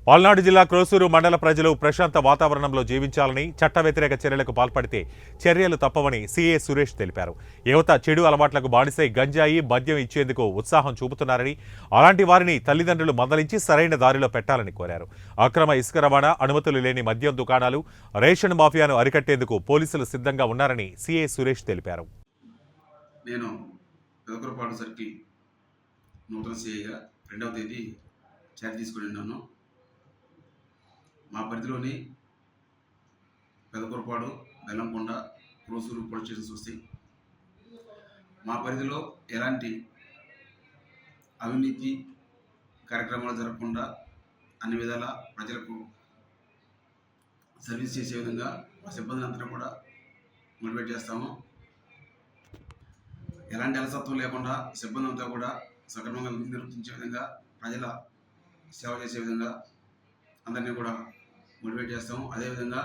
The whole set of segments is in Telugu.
పల్నాడు జిల్లా క్రోసూరు మండల ప్రజలు ప్రశాంత వాతావరణంలో జీవించాలని, చట్ట వ్యతిరేక చర్యలకు పాల్పడితే చర్యలు తప్పవని సీఏ సురేష్ తెలిపారు. యువత చెడు అలవాట్లకు బానిసై గంజాయి, మద్యం ఇచ్చేందుకు ఉత్సాహం చూపుతున్నారని, అలాంటి వారిని తల్లిదండ్రులు మందలించి సరైన దారిలో పెట్టాలని కోరారు. అక్రమ ఇసుక రవాణా, అనుమతులు లేని మద్యం దుకాణాలు, రేషన్ మాఫియాను అరికట్టేందుకు పోలీసులు సిద్ధంగా ఉన్నారని సీఏ సురేష్ తెలిపారు. నేను పెదకూరపాడు సర్కిల్ నూతన సీఐగా 2వ తేదీ ఛార్జ్ తీసుకుని ఉన్నాను. మా పరిధిలోని పెదకూరపాడు, బెల్లంకొండ, క్రోసూరు పోలీస్ స్టేషన్స్ వస్తాయి. మా పరిధిలో ఎలాంటి అవినీతి కార్యక్రమాలు జరగకుండా అన్ని విధాల ప్రజలకు సర్వీస్ చేసే విధంగా మా సిబ్బందిని అంతా కూడా మోటివేట్ చేస్తాము. ఎలాంటి అలసత్వం లేకుండా సిబ్బంది అంతా కూడా సక్రమంగా విధులు నిర్వర్తించే విధంగా, ప్రజల సేవ చేసే విధంగా అందరినీ కూడా మోటివేట్ చేస్తాము. అదేవిధంగా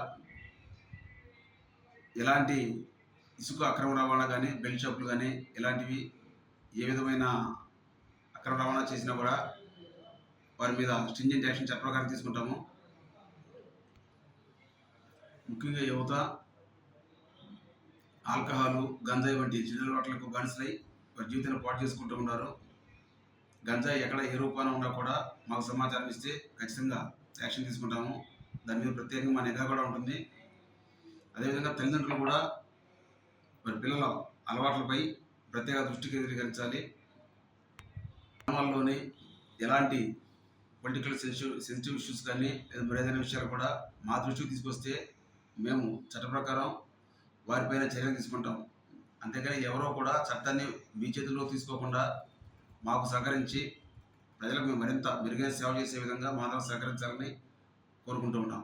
ఎలాంటి ఇసుక అక్రమ రవాణా కానీ, బెల్ట్ షాపులు కానీ ఇలాంటివి ఏ విధమైన అక్రమ రవాణా చేసినా కూడా వారి మీద స్ట్రింజెంట్ యాక్షన్ చట్టప్రకారం తీసుకుంటాము. ముఖ్యంగా యువత ఆల్కహాలు, గంజాయి వంటి చెడు అలవాట్లకు బానిసలై వారి జీవితాన్ని పాటు చేసుకుంటూ ఉన్నారు. గంజాయి ఎక్కడ ఏ రూపాన ఉన్నా కూడా మాకు సమాచారం ఇస్తే ఖచ్చితంగా యాక్షన్ తీసుకుంటాము. దాని మీద ప్రత్యేకంగా మా నిఘా కూడా ఉంటుంది. అదేవిధంగా తల్లిదండ్రులు కూడా వారి పిల్లల అలవాట్లపై ప్రత్యేక దృష్టి కేంద్రీకరించాలి. గ్రామాల్లోని ఎలాంటి పొలిటికల్ సెన్సిటివ్ ఇష్యూస్ కానీ లేదా మరేదైనా విషయాలు కూడా మా దృష్టికి తీసుకొస్తే మేము చట్ట ప్రకారం వారిపైన చర్యలు తీసుకుంటాం. అంతేకాని ఎవరో కూడా చట్టాన్ని మీ చేతుల్లో తీసుకోకుండా మాకు సహకరించి ప్రజలకు మేము మరింత మెరుగైన సేవ చేసే విధంగా మాతో సహకరించాలని కోరుకుంటూ ఉన్నాం.